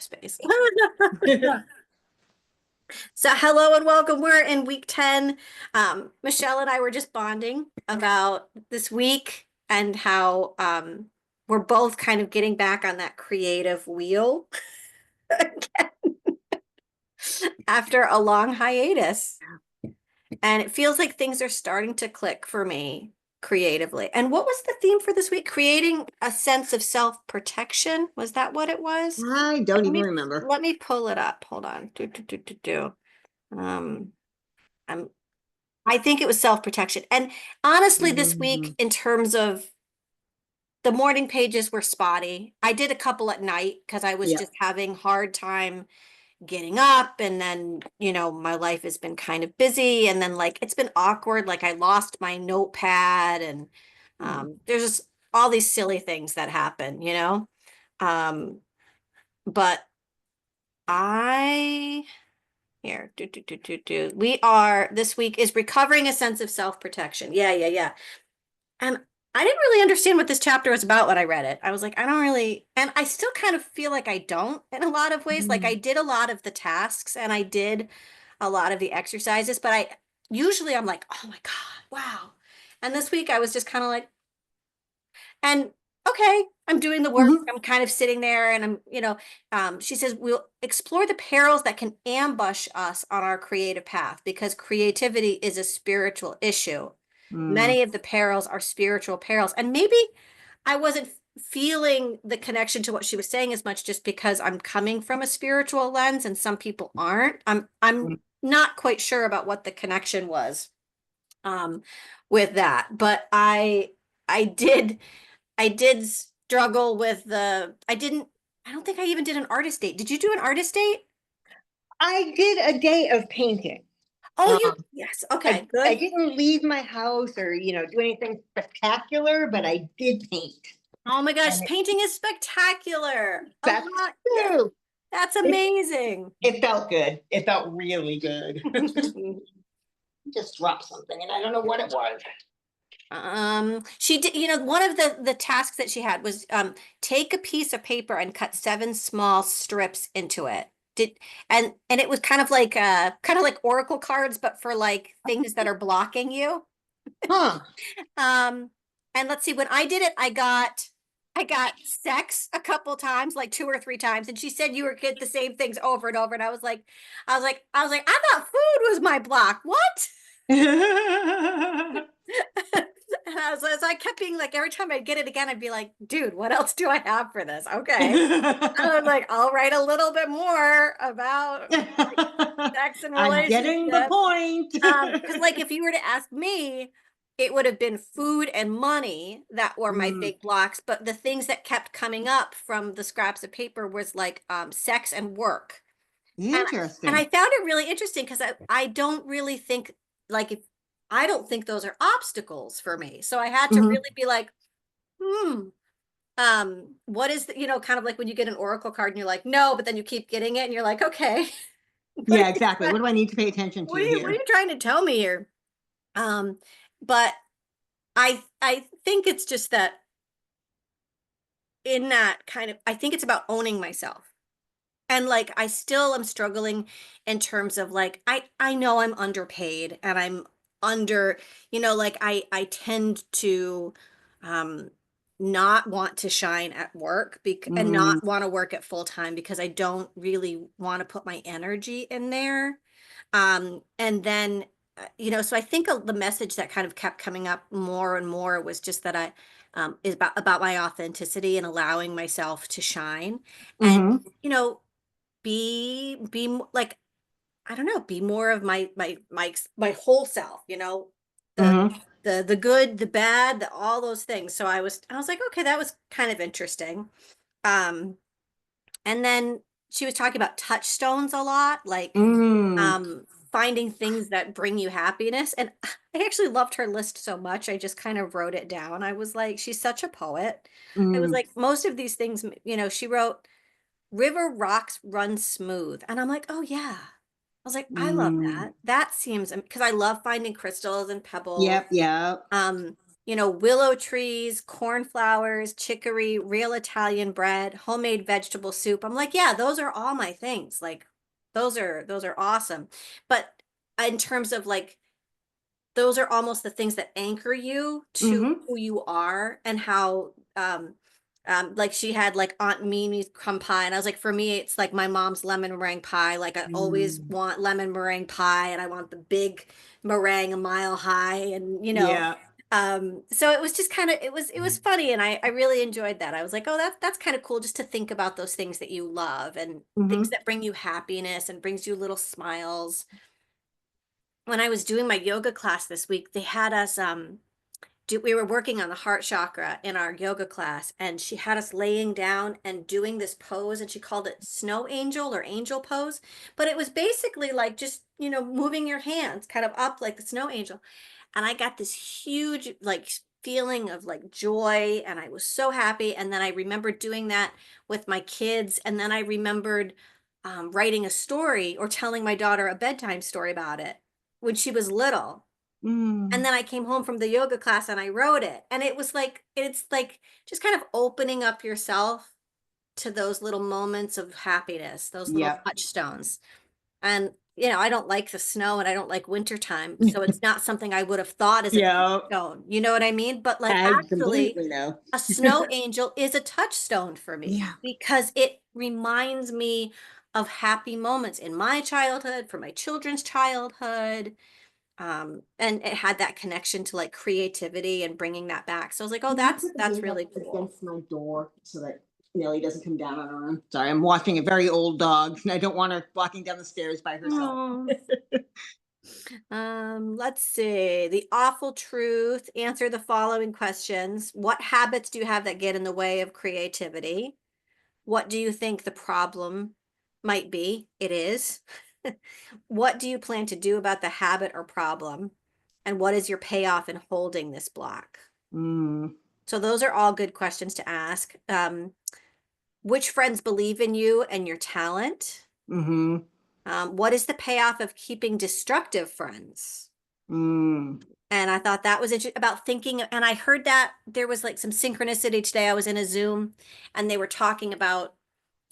space. So hello and welcome. We're in week 10. Michelle and I were just bonding about this week and how we're both kind of getting back on that creative wheel after a long hiatus. And it feels like things are starting to click for me creatively. And what was the theme for this week? Creating a sense of self-protection. Was that what it was? I don't even remember. Let me pull it up. Hold on. Um, I'm I think it was self-protection. And honestly, this week, in terms of the morning pages were spotty. I did a couple at night because I was Yeah. just having hard time getting up. And then, my life has been kind of busy. And then like it's been awkward. Like I lost my notepad and there's just all these silly things that happen. Um, but I Here, we are, this week is recovering a sense of self-protection. Yeah. And I didn't really understand what this chapter was about when I read it. I was like, I don't really, and I still kind of feel like I don't in a lot of ways. Like I did a lot of the tasks and I did a lot of the exercises, but I'm like, oh my God, wow. And this week I was just kind of like, and okay, I'm doing the work. I'm kind of sitting there and she says, we'll explore the perils that can ambush us on our creative path because creativity is a spiritual issue. Many of the perils are spiritual perils. And maybe I wasn't feeling the connection to what she was saying as much just because I'm coming from a spiritual lens and some people aren't. I'm not quite sure about what the connection was um with that. But I did struggle with I don't think I even did an artist date. Did you do an artist date? I did a day of painting. Oh, yes. I Okay, good. didn't leave my house or, do anything spectacular, but I did paint. Oh my gosh, And painting is spectacular. A that's lot. true. That's It, amazing. it felt good. It felt really good. Just dropped something and I don't know what it was. She did, one of the tasks that she had was take a piece of paper and cut 7 small strips into it. And it was kind of like oracle cards, but for like things that are blocking you. Huh. Um, and let's see, when I did it, I got sex a couple times, like 2 or 3 times, and she said you were get the same things over and over. And I thought food was my block. What? And so I kept being like, every time I'd get it again, I'd be like, dude, what else do I have for this? Okay. And I was like, I'll write a little bit more about sex and I'm getting the relationships. point. Because like if you were to ask me, it would have been food and money that were my big blocks. But the things that kept coming up from the scraps of paper was like sex and work. And I Interesting. found it really interesting because I don't really think like if I don't think those are obstacles for me. So I had to really be like, hmm, what is kind of like when you get an oracle card and you're like, no, but then you keep getting it and you're like, okay, what are Yeah, you exactly. trying, What do I need to pay attention what are to you what are here? you trying to tell me here? But I think it's just that in that kind of I think it's about owning myself. And like I still am struggling in terms of like I know I'm underpaid and I'm under, like I tend to um not want to shine at work and Mm, not want to work at full time because I don't really want to put my energy in there. And then so I think the message that kind of kept coming up more and more was just that I is about my authenticity and allowing myself to shine and hmm you know like I don't know, be more of my whole self, the hmm the good, the bad, all those things. So I was like, okay, that was kind of interesting. Um, and then she was talking about touchstones a lot, like Mm, finding things that bring you happiness. And I actually loved her list so much. I just kind of wrote it down. I was like, she's such a poet. I was mm, like, most of these things, she wrote river rocks run smooth. And I'm like, oh yeah. I was like, I love mm. that. That seems because I love finding crystals and pebbles. Yep, yep. willow trees, cornflowers, chicory, real Italian bread, homemade vegetable soup. I'm like, yeah, those are all my things. Like those are awesome. But in terms of like those are almost the things that anchor you to Mm-hmm. who you are and how like she had like Aunt Mimi's crumb pie and I was like for me it's like my mom's lemon meringue pie like I always Mm. want lemon meringue pie and I want the big meringue a mile high and Yeah. so it was just kind of it was funny and I really enjoyed that. I was like, oh that's kind of cool just to think about those things that you love and things Mm-hmm. that bring you happiness and brings you little smiles. When I was doing my yoga class this week, they had us we were working on the heart chakra in our yoga class and she had us laying down and doing this pose and she called it snow angel or angel pose, but it was basically like just, moving your hands kind of up like the snow angel. And I got this huge like feeling of like joy and I was so happy and then I remembered doing that with my kids and then I remembered writing a story or telling my daughter a bedtime story about it when she was little. And Mm. then I came home from the yoga class and I wrote it. And it's like just kind of opening up yourself to those little moments of happiness, those little Yep. touchstones. And, I don't like the snow and I don't like wintertime. So it's not something I would have thought as a Yeah. touchstone. You know what I mean? But like I actually, completely know. a snow angel is a touchstone for me Yeah. because it reminds me of happy moments in my childhood, for my children's childhood, and it had that connection to like creativity and bringing that back. So I was like, oh, Can you that's put the that's hand up really cool. against my door so that Nellie doesn't come down on her own? Sorry, I'm watching a very old dog and I don't want her walking down the stairs by herself. Oh. Let's see. The awful truth. Answer the following questions. What habits do you have that get in the way of creativity? What do you think the problem might be? It is. What do you plan to do about the habit or problem? And what is your payoff in holding this block? Mm. So those are all good questions to ask. Which friends believe in you and your talent? Mm-hmm. What is the payoff of keeping destructive friends? Mm. And I thought that was about thinking. And I heard that there was like some synchronicity today. I was in a Zoom and they were talking about,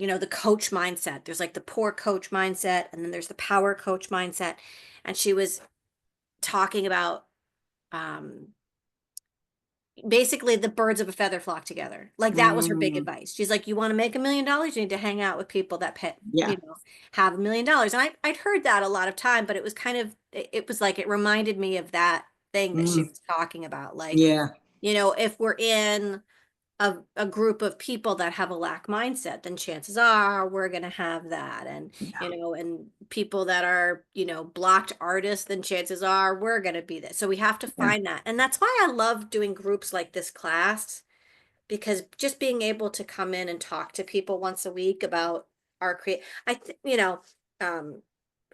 the coach mindset. There's like the poor coach mindset, and then there's the power coach mindset. And she was talking about um, basically the birds of a feather flock together. Like that was her big Mm. advice. She's like, you want to make $1 million, you need to hang out with people that pay, Yeah. have $1 million. And I'd heard that a lot of time, but it was kind of it was like it reminded me of that thing that she Mm. was talking about. Like, Yeah. if we're in a group of people that have a lack mindset, then chances are we're going to have that. And, Yeah. and people that are, blocked artists, then chances are we're going to be that. So we have to Yeah. find that. And that's why I love doing groups like this class, because just being able to come in and talk to people once a week about our um,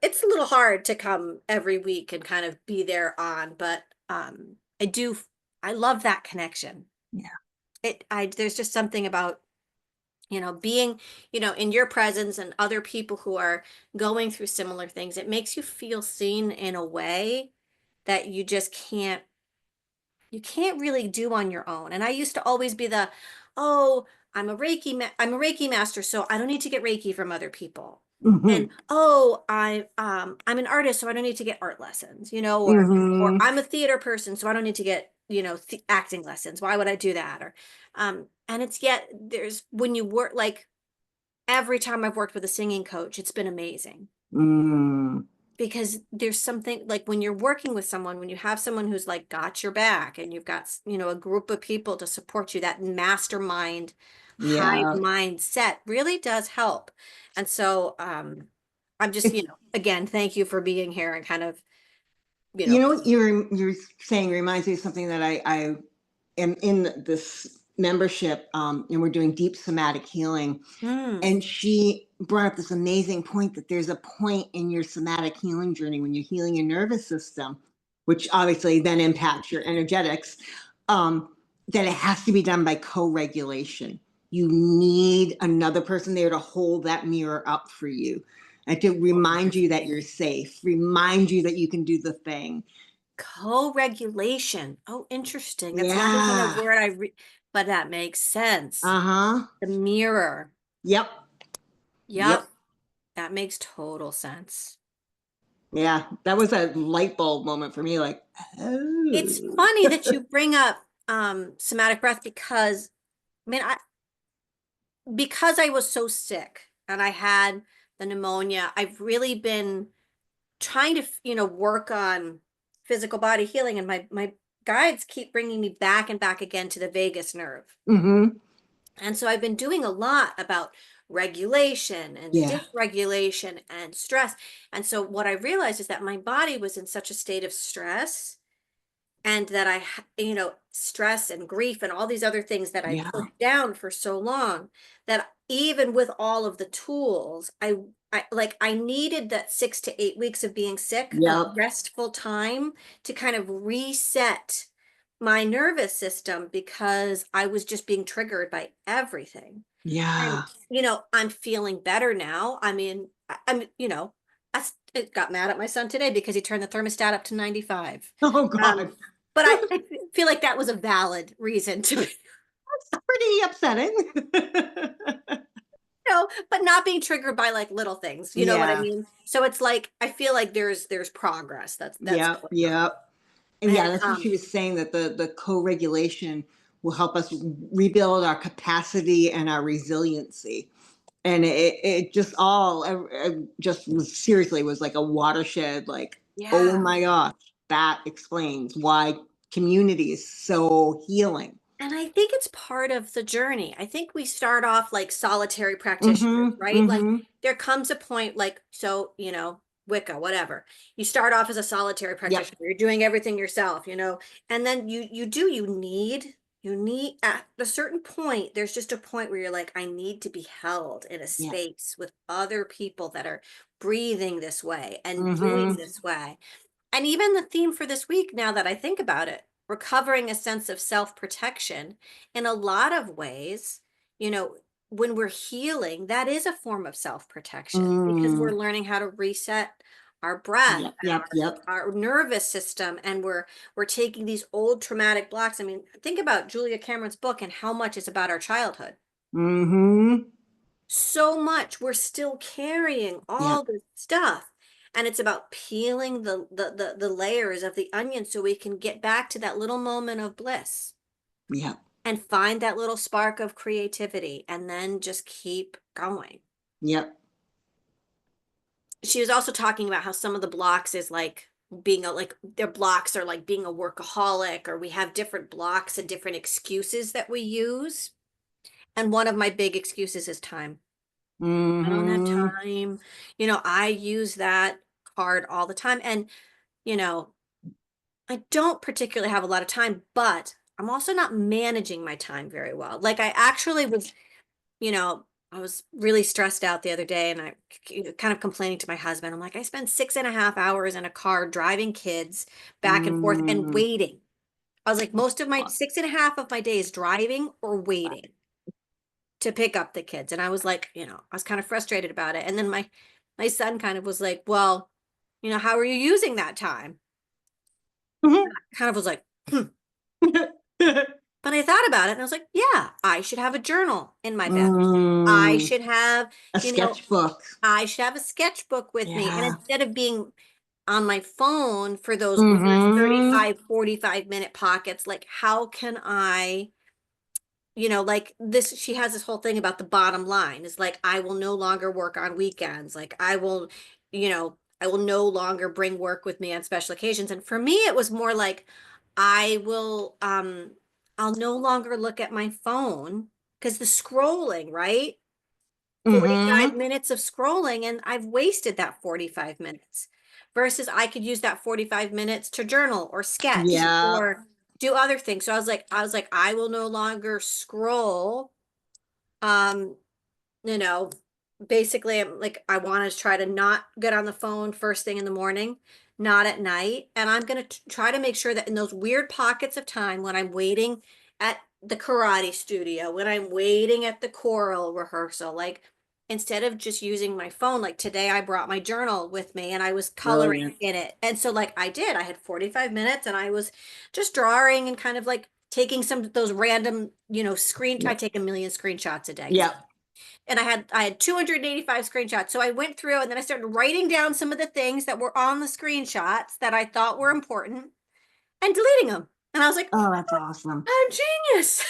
it's a little hard to come every week and kind of be there on, but I do, I love that connection. Yeah. There's just something about, being, in your presence and other people who are going through similar things. It makes you feel seen in a way that you can't really do on your own. And I used to always be oh, I'm a Reiki master, so I don't need to get Reiki from other people. And Mm-hmm. oh, I'm an artist, so I don't need to get art lessons, or Mm-hmm. I'm a theater person, so I don't need to get, acting lessons. Why would I do that? Or and it's yet there's when you work like every time I've worked with a singing coach, it's been amazing Mm. because there's something like when you're working with someone, when you have someone who's like got your back and you've got, a group of people to support you, that mastermind hive Yeah. mindset really does help. And so I'm just, again, thank you for being here and kind of, you You know, know what you're saying reminds me of something that I am in this membership, and we're doing deep somatic healing. mm, And she brought up this amazing point that there's a point in your somatic healing journey when you're healing your nervous system, which obviously then impacts your energetics, that it has to be done by co-regulation. You need another person there to hold that mirror up for you and to remind you that you're safe, remind you that you can do the thing. Co-regulation. Oh, interesting. That's not even a Yeah. word but that makes sense. Uh-huh. The mirror. Yep. Yep, Yep. that makes total sense. Yeah. That was a light bulb moment for me, like, It's oh. funny that you bring up somatic breath because I mean because I was so sick and I had the pneumonia, I've really been trying to, work on physical body healing, and my guides keep bringing me back and back again to the vagus nerve. Mm-hmm. And so I've been doing a lot about regulation and Yeah. dysregulation and stress. And so what I realized is that my body was in such a state of stress, and that stress and grief and all these other things that I Yeah. pushed down for so long, that even with all of the tools, I needed that 6 to 8 weeks of being sick of Yep. restful time to kind of reset my nervous system, because I was just being triggered by everything. And, Yeah. I'm feeling better now. I mean, I got mad at my son today because he turned the thermostat up to 95. Oh Um, God. but I feel like that was a valid reason to, Pretty upsetting. but not being triggered by like little things. You know what I Yeah. mean? So it's like I feel like there's progress that's Yep. going on. Yep. And And yeah, that's what she was saying, that the co-regulation will help us rebuild our capacity and our resiliency. And it just all just was, seriously, was like a watershed, like, oh yeah. my gosh, that explains why community is so healing. And I think it's part of the journey. I think we start off like solitary practitioners, Mm-hmm. right? Like Mm-hmm. there comes a point, like, so, Wicca, whatever. You start off as a solitary Yep. practitioner. You're doing everything yourself, and then you need at a certain point, there's just a point where you're like, I need to be held in a Yeah. space with other people that are breathing this way and doing Mm-hmm. this way. And even the theme for this week, now that I think about it, recovering a sense of self protection, in a lot of ways, you know, when we're healing, that is a form of self protection, because we're Mm. learning how to reset our breath Yep. and Yep. Yep. our nervous system, and we're taking these old traumatic blocks. I mean, think about Julia Cameron's book and how much is about our childhood. Mm-hmm. So much we're still carrying Yep. all this stuff, and it's about peeling the layers of the onion so we can get back to that little moment of bliss Yep. and find that little spark of creativity, and then just keep going. Yep. She was also talking about how some of the blocks is like being like their blocks are like being a workaholic, or we have different blocks and different excuses that we use, and one of my big excuses is time. I don't have Mm-hmm. time. I use that card all the time. And, you know, I don't particularly have a lot of time, but I'm also not managing my time very well. Like I actually was, you know, I was really stressed out the other day, and kind of complaining to my husband. I'm like, I spend 6.5 hours in a car driving kids back and forth and Mm. waiting. I was like, most of my 6.5 of my day is driving or waiting to pick up the kids. And I was like, I was kind of frustrated about it. And then my son kind of was like, well, how are you using that time? Kind of was like, hmm. But I thought about it and I was like, yeah, I should have a journal in my bed. I Mm. should have, A you know, sketchbook. I should have a sketchbook with me. And Yeah. instead of being on my phone for those weird Mm-hmm. 35, 45 minute pockets, like how can I, like this, she has this whole thing about the bottom line is like, I will no longer work on weekends. Like I will no longer bring work with me on special occasions. And for me, it was more like, I will, I'll no longer look at my phone, because the scrolling, right? 45 Mm-hmm. minutes of scrolling, and I've wasted that 45 minutes, versus I could use that 45 minutes to journal or sketch Yeah. or do other things. So I was like, I will no longer scroll. Um, you know, basically I'm like, I want to try to not get on the phone first thing in the morning, not at night. And I'm going to try to make sure that in those weird pockets of time when I'm waiting at the karate studio, when I'm waiting at the choral rehearsal, like instead of just using my phone, like today I brought my journal with me and I was coloring Brilliant. in it. And so like I had 45 minutes and I was just drawing and kind of like taking some of those random, I Yep. take a million screenshots a day because Yep. and I had 285 screenshots. So I went through and then I started writing down some of the things that were on the screenshots that I thought were important and deleting them. And I was like, Oh, that's awesome. I'm genius.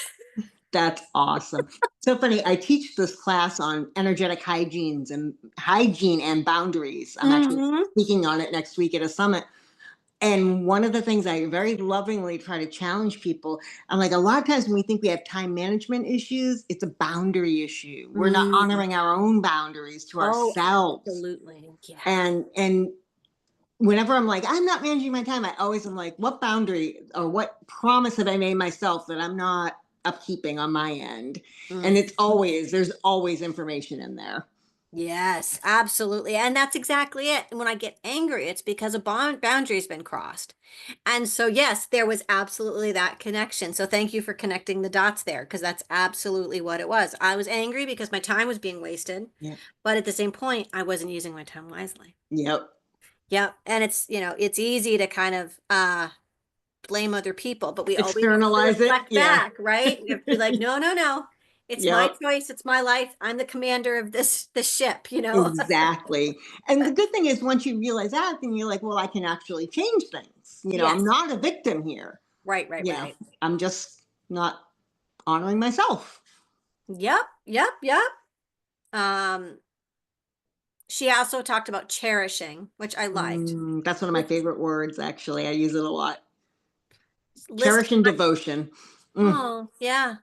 That's awesome. So funny. I teach this class on energetic hygiene and boundaries. I'm actually Hmm. speaking on it next week at a summit. And one of the things I very lovingly try to challenge people, I'm like, a lot of times when we think we have time management issues, it's a boundary issue. We're not Mm. honoring our own boundaries to Oh, ourselves. absolutely. Yeah. And whenever I'm like, I'm not managing my time, I always am like, what boundary or what promise have I made myself that I'm not upkeeping on my end? And Mm. it's always, there's always information in there. Yes, absolutely. And that's exactly it. When I get angry, it's because a boundary's been crossed. And so, yes, there was absolutely that connection. So, thank you for connecting the dots there, because that's absolutely what it was. I was angry because my time was being wasted, Yep. but at the same point, I wasn't using my time wisely. Yep. Yep. And it's easy to kind of blame other people, but we always have to Externalize it. reflect Yeah. back, right? We have to be like, no, no, no. It's my Yep. choice. It's my life. I'm the commander of this ship, you know? Exactly. And the good thing is once you realize that, then you're like, well, I can actually change things. I'm Yes. not a victim here. Right, right, You know, right. I'm just not honoring myself. Yep, yep, yep. Um, she also talked about cherishing, which I liked. That's one of my List, favorite words, actually. I use it a lot. list, Cherish and devotion. Mm, oh, yeah.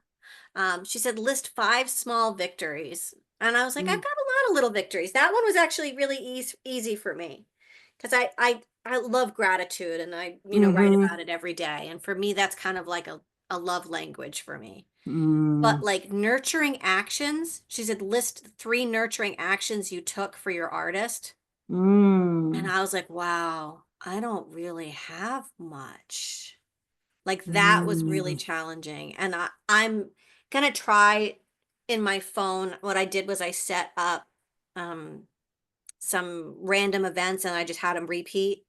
She said list 5 small victories. And I was like, I've mm, got a lot of little victories. That one was actually really easy for me because I love gratitude and I, write mm-hmm, about it every day. And for me, that's kind of like a love language for me. But mm, like nurturing actions, she said list 3 nurturing actions you took for your artist. And mm, I was like, wow, I don't really have much. Like that was really mm, challenging. And I'm gonna try in my phone. What I did was I set up um some random events and I just had them repeat.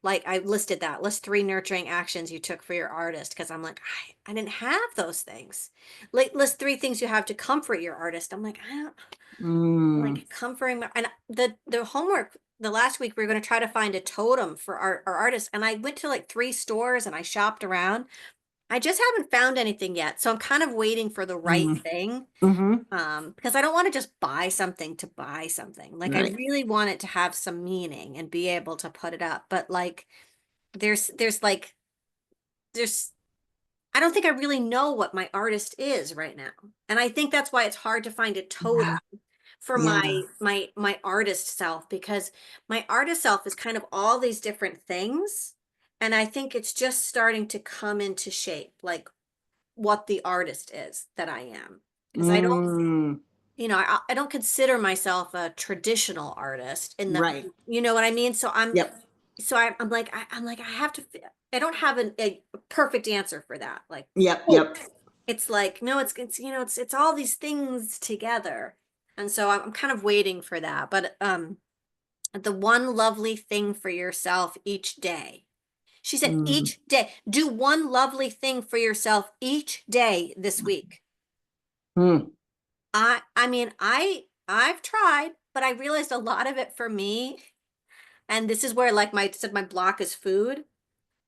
Like I listed that list 3 nurturing actions you took for your artist because I'm like, I didn't have those things. Like list 3 things you have to comfort your artist. I'm like, I don't mm, like comforting and the homework the last week we were going to try to find a totem for our artist and I went to like 3 stores and I shopped around. I just haven't found anything yet, so I'm kind of waiting for the right mm, thing, mm-hmm, because I don't want to just buy something to buy something. Like I right. really want it to have some meaning and be able to put it up. But like there's like there's I don't think I really know what my artist is right now. And I think that's why it's hard to find a totem Yeah. for Yeah. my artist self because my artist self is kind of all these different things. And I think it's just starting to come into shape, like what the artist is that I am. Because I don't, Mm, I don't consider myself a traditional artist in the, right. you know what I mean? So Yep. I'm like, I'm like, I have to, I don't have a perfect answer for that. Like, Yep. oh, Yep. it's like, no, it's all these things together. And so I'm kind of waiting for that. But, the one lovely thing for yourself each day. She said, Mm, each day, do one lovely thing for yourself each day this week. mm, I mean, I've tried, but I realized a lot of it for me, and this is where like my block is food.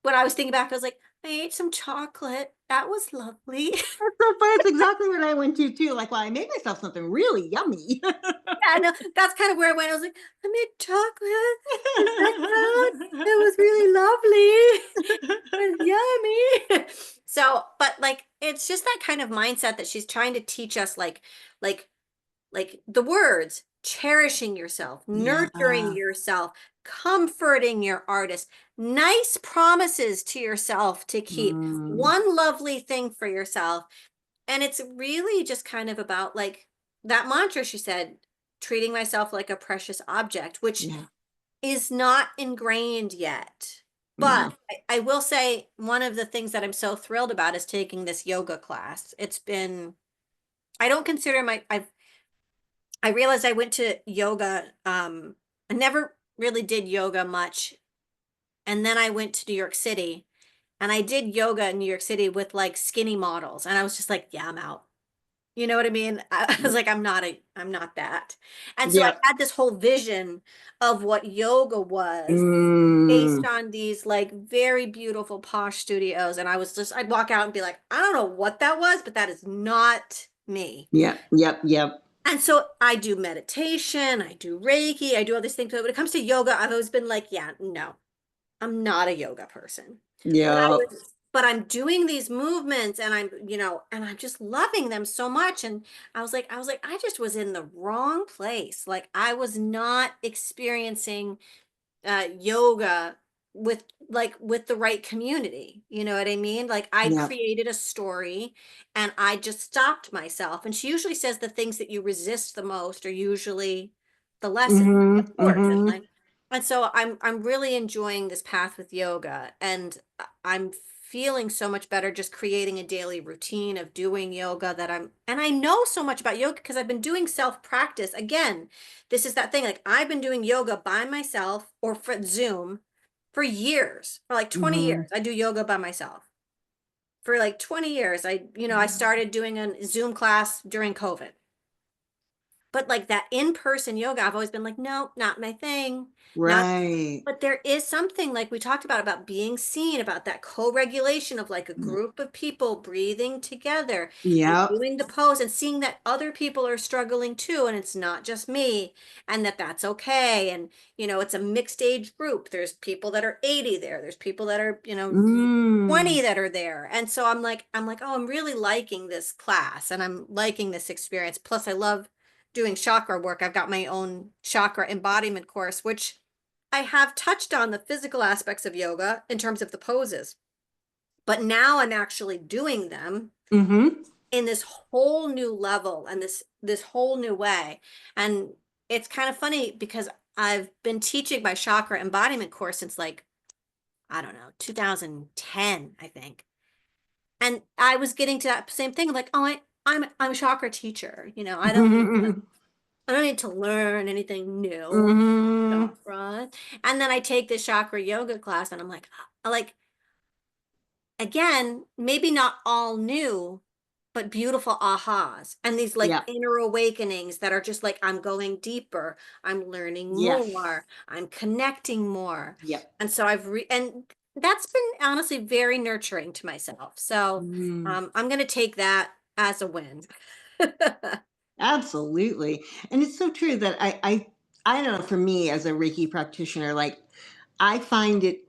When I was thinking back, I was like, I ate some chocolate. That was lovely. that's so fun. It's exactly what I went to too. Like, well, I made myself something really yummy. Yeah, no, that's kind of where I went. I was like, I made chocolate for breakfast. It was really lovely. It was yummy. So, but like it's just that kind of mindset that she's trying to teach us like like the words cherishing yourself, nurturing Yeah. yourself, comforting your artist, nice promises to yourself to keep, Mm, one lovely thing for yourself. And it's really just kind of about like that mantra she said, treating myself like a precious object, which yeah. is not ingrained yet. But No. I will say one of the things that I'm so thrilled about is taking this yoga class. It's been, I don't consider my, I've I realized I went to yoga. I never really did yoga much. And then I went to New York City and I did yoga in New York City with like skinny models. And I was just like, yeah, I'm out. You know what I mean? I was like, I'm not that. And so I Yep. had this whole vision of what yoga was based Mm. on these like very beautiful posh studios. And I'd walk out and be like, I don't know what that was, but that is not me. Yep. Yep. Yep. And so I do meditation, I do Reiki, I do all these things. But when it comes to yoga, I've always been like, yeah, no, I'm not a yoga person. Yep. But I'm doing these movements and and I'm just loving them so much. And I just was in the wrong place. Like I was not experiencing yoga with with the right community. You know what I mean? Like I'd Yep. created a story and I just stopped myself. And she usually says the things that you resist the most are usually the lessons, of Mm-hmm. course. Mm-hmm. And so I'm really enjoying this path with yoga and I'm feeling so much better just creating a daily routine of doing yoga that and I know so much about yoga because I've been doing self practice. Again, this is that thing like I've been doing yoga by myself or for Zoom for years, for like 20 Mm-hmm. years. I do yoga by myself. For like 20 years, I started doing a Zoom class during COVID. But like that in-person yoga, I've always been like, no, not my thing. Not, Right. but there is something like we talked about being seen, about that co-regulation of like a group of people breathing together and Yep. doing the pose and seeing that other people are struggling too, and it's not just me, and that's okay. And it's a mixed age group. There's people that are 80 there. There's people that are, Mm. 20 that are there. And so I'm like, oh, I'm really liking this class and I'm liking this experience. Plus, I love doing chakra work. I've got my own chakra embodiment course, which I have touched on the physical aspects of yoga in terms of the poses. But now I'm actually doing them Mm-hmm. in this whole new level and this whole new way. And it's kind of funny because I've been teaching my chakra embodiment course since like, I don't know, 2010, I think. And I was getting to that same thing like, oh, I'm a chakra teacher. I don't need to learn anything new. Mm-hmm. Chakra. And then I take this chakra yoga class and I'm like, again, maybe not all new, but beautiful ahas and these like Yep. inner awakenings that are just like, I'm going deeper, I'm learning Yes. more, I'm connecting more. Yep. And so and that's been honestly very nurturing to myself. So Mm. I'm going to take that as a win. Absolutely. And it's so true that I don't know, for me as a Reiki practitioner, like I find it,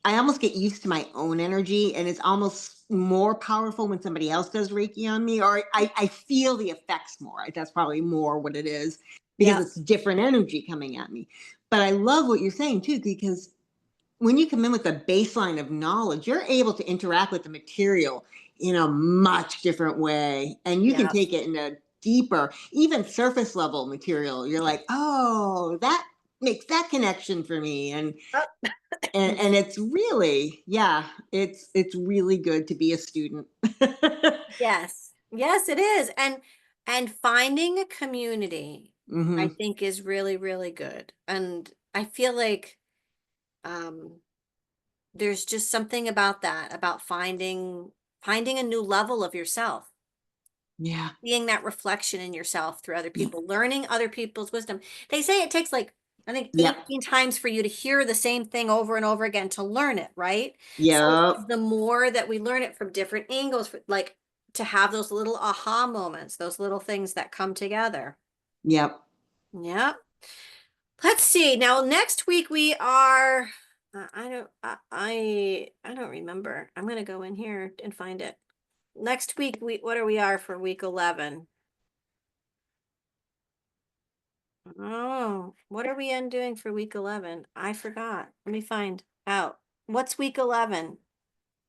I almost get used to my own energy and it's almost more powerful when somebody else does Reiki on me, or I feel the effects more. That's probably more what it is because Yeah. it's different energy coming at me. But I love what you're saying too, because when you come in with a baseline of knowledge, you're able to interact with the material in a much different way. And you can Yeah. take it in a deeper, even surface level material. You're like, oh, that makes that connection for me. And it's really, yeah, it's really good to be a student. Yes. Yes, it is. And finding a community, I Hmm. think is really, really good. And I feel like um there's just something about that, about finding a new level of yourself, Yeah. seeing that reflection in yourself through other people, learning other people's wisdom. They say it takes like I think Yep. 18 times for you to hear the same thing over and over again to learn it, right? So Yep. the more that we learn it from different angles, like to have those little aha moments, those little things that come together. Yep. Yeah. Let's see. Now next week we are I don't remember. I'm gonna go in here and find it. Next week we what are we are for week 11? Oh, what are we doing for week 11? I forgot. Let me find out. What's week 11?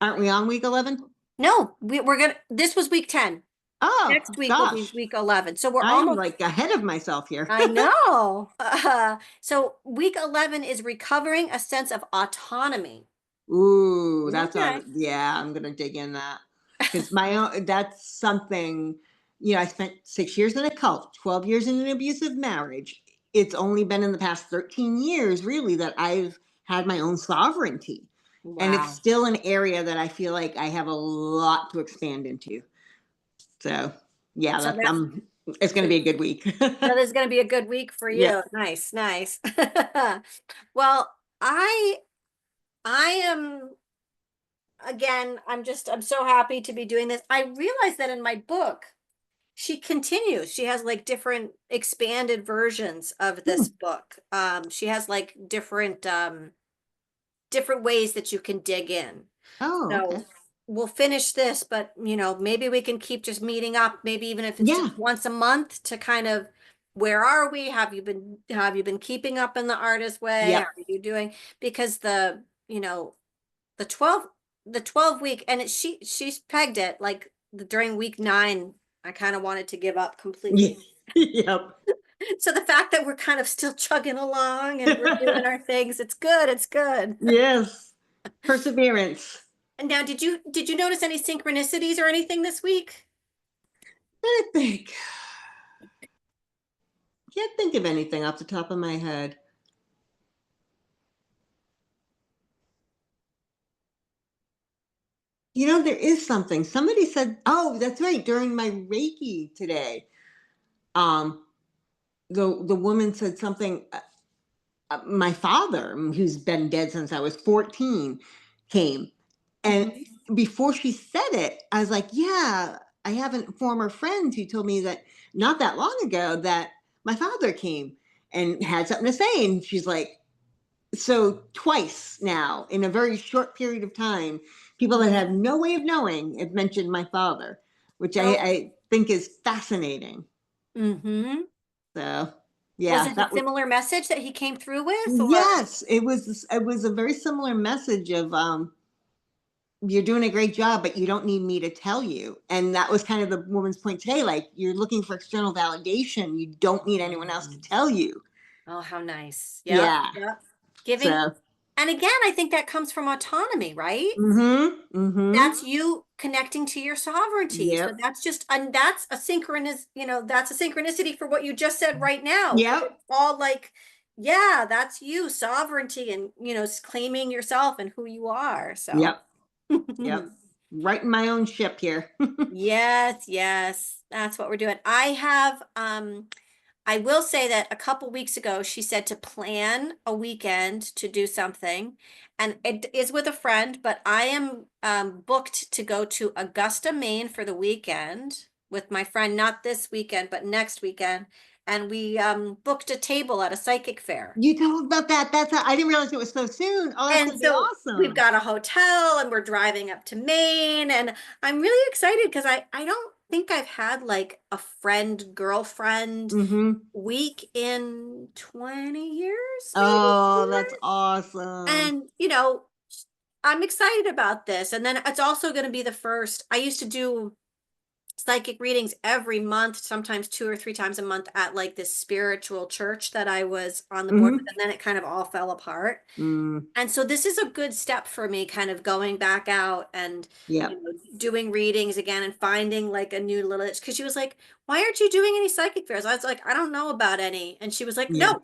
Aren't we on week 11? No, we're gonna, this was week 10. Oh, Next week will be gosh. week 11. So we're I am almost, like ahead of myself here. I know. So week 11 is recovering a sense of autonomy. Ooh, that's Okay. on. Yeah, I'm gonna dig in that because my own. That's something. I spent 6 years in a cult, 12 years in an abusive marriage. It's only been in the past 13 years, really, that I've had my own sovereignty. And it's Wow. still an area that I feel like I have a lot to expand into. So, yeah, So that's that's it's going to be a good week. that is going to be a good week for Yeah. you. Nice, nice. Well, I am again, I'm so happy to be doing this. I realized that in my book, she continues. She has like different expanded versions of Hmm. this book. She has like different ways that you can dig in. Oh, okay. So we'll finish this, but maybe we can keep just meeting up, maybe even if it's just Yeah. once a month to kind of where are we? Have you been keeping up in the artist way? How Yep. are you doing? Because the 12 the 12 week and she's pegged it like during week 9, I kind of wanted to give up completely. Yep. So the fact that we're kind of still chugging along and we're doing our things, it's good. It's good. Yes. Perseverance. And now, did you notice any synchronicities or anything this week? I think. Can't think of anything off the top of my head. There is something. Somebody said, "Oh, that's right." During my Reiki today, um, the woman said something. My father, who's been dead since I was 14, came, and Mhm. before she said it, I was like, "Yeah, I have a former friend who told me that not that long ago that my father came and had something to say," and she's like, "So twice now in a very short period of time, people that have no way of knowing have mentioned my father," which I, Oh, I think is fascinating. mm-hmm. So, Was yeah, it a that was. similar message that he came through with, or? Yes, it was a very similar message of you're doing a great job, but you don't need me to tell you. And that was kind of the woman's point today. Like, you're looking for external validation. You don't need anyone else to tell you. Oh, how nice. Yep, Yeah. yep. Giving, So, and again, I think that comes from autonomy, right? mm-hmm. That's you connecting to your sovereignty. So Yep. that's a that's a synchronicity for what you just said right now. Because Yep. it's all like, yeah, that's you, sovereignty, and claiming yourself and who you are. So Yep. Yep. Right in my own ship here. yes, yes, that's what we're doing. I will say that a couple weeks ago, she said to plan a weekend to do something, and it is with a friend, but I am booked to go to Augusta, Maine for the weekend with my friend, not this weekend, but next weekend. And we booked a table at a psychic fair. You told about that. I didn't realize it was so soon. Oh, that's And going to be so we've awesome. got a hotel and we're driving up to Maine, and I'm really excited because I don't think I've had like a friend girlfriend Mm-hmm. week in 20 years, maybe Oh, more. that's awesome. And I'm excited about this. And then it's also going to be the first. I used to do psychic readings every month, sometimes 2 or 3 times a month at like this spiritual church that I was on the board with, Mm-hmm. and then it kind of all fell apart. Mm, And so this is a good step for me, kind of going back out and yep. doing readings again and finding like a new little itch. Because she was like, "Why aren't you doing any psychic fairs?" I was like, "I don't know about any." And she was like, Yeah. "No,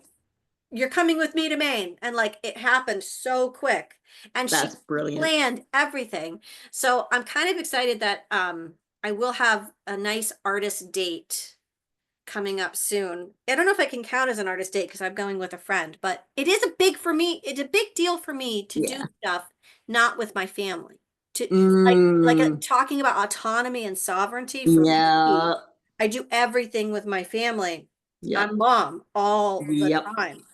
you're coming with me to Maine." And like it happened so quick. And she That's brilliant. planned everything. So I'm kind of excited that I will have a nice artist date coming up soon. I don't know if I can count as an artist date because I'm going with a friend, but it's a big deal for me to do Yeah. stuff not with my family. To Mm, talking about autonomy and sovereignty for me, yeah. I do everything with my family. Yep. I'm mom all the Yep. time.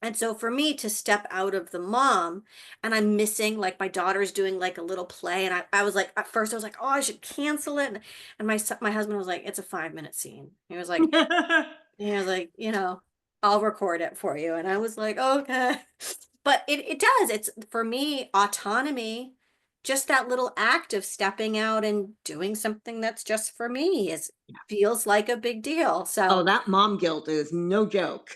And so for me to step out of the mom, and I'm missing, like my daughter's doing like a little play, and I was like, at first I was like, oh, I should cancel it. And my husband was like, it's a 5 minute scene. He was like, I'll record it for you. And I was like, okay. But it does. It's for me, autonomy, just that little act of stepping out and doing something that's just for me is feels like a big deal. Oh, So that mom guilt is no joke.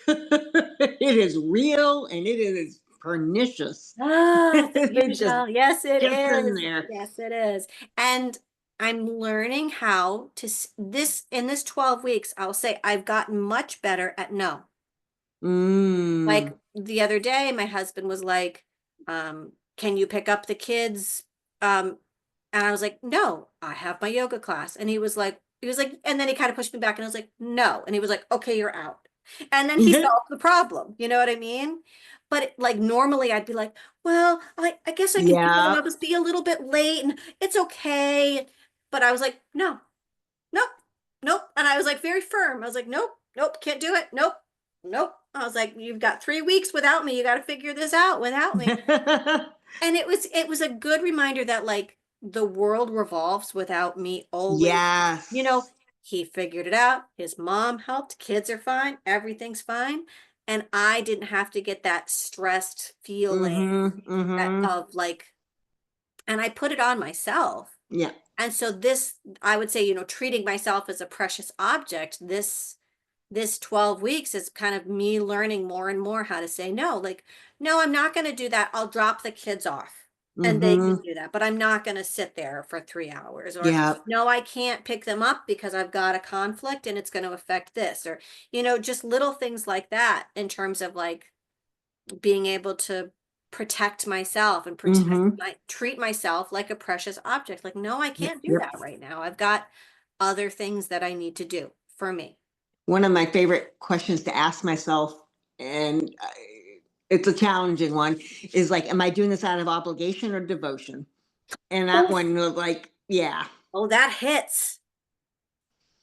It is real and it is pernicious. ah, it's It just beautiful. Yes, it gets in is. there. Yes, it is. And I'm learning how to this in this 12 weeks, I'll say I've gotten much better at no. Mm. Like the other day, my husband was like, can you pick up the kids? And I was like, no, I have my yoga class. And he was like, and then he kind of pushed me back and I was like, no. And he was like, okay, you're out. And then he solved the problem. You know what I mean? But like normally I'd be like, well, I guess I can do it and Yeah. I'll just be a little bit late and it's okay. But I was like, no, nope, nope. And I was like very firm. I was like, nope, nope, can't do it. Nope, nope. I was like, you've got 3 weeks without me. You got to figure this out without me. And it was a good reminder that like the world revolves without me always, you know, Yes. he figured it out. His mom helped. Kids are fine. Everything's fine. And I didn't have to get that stressed feeling Mm-hmm. Mm-hmm. of like, and I put it on myself. Yeah. And so this, I would say, treating myself as a precious object, this 12 weeks is kind of me learning more and more how to say no. Like, no, I'm not going to do that. I'll drop the kids off and they can Mm-hmm. do that, but I'm not going to sit there for 3 hours. Or Yeah. no, I can't pick them up because I've got a conflict and it's going to affect this. Or, just little things like that in terms of like being able to protect myself and Mm-hmm. treat myself like a precious object. Like, no, I Yep. can't do Yep. that right now. I've got other things that I need to do for me. One of my favorite questions to ask myself, and it's a challenging one, is like, am I doing this out of obligation or devotion? And that Oof. one was like, yeah. Oh, that hits.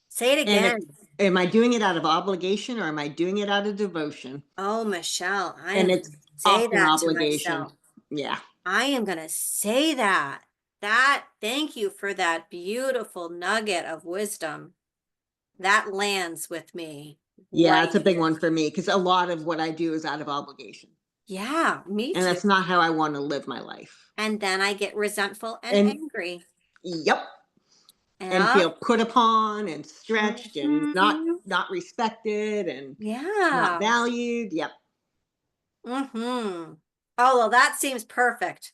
Say it And again. am I doing it out of obligation or am I doing it out of devotion? Oh, Michelle, I And am it's going to say often that to obligation. myself. Yeah. I am going to say that. Thank you for that beautiful nugget of wisdom. That lands with me Yeah, right it's a big here. one for me because a lot of what I do is out of obligation. Yeah, me And too. that's not how I want to live my life. And then I get resentful and And angry. yep. And Yeah. feel put upon and stretched and Mhm. not respected and not Yeah. valued. Yep. Oh, well, that seems perfect.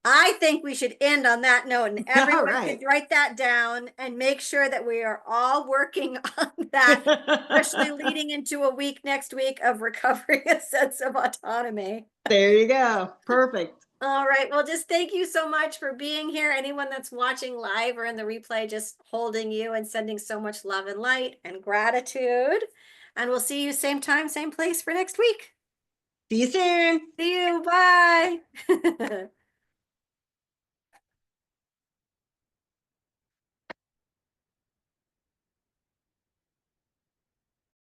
I think we should end on that note, and All everyone should right. write that down and make sure that we are all working on that, especially leading into a week next week of recovering a sense of autonomy. There you go. Perfect. All right. Well, just thank you so much for being here. Anyone that's watching live or in the replay, just holding you and sending so much love and light and gratitude. And we'll see you same time, same place for next week. See you soon. See you. Bye.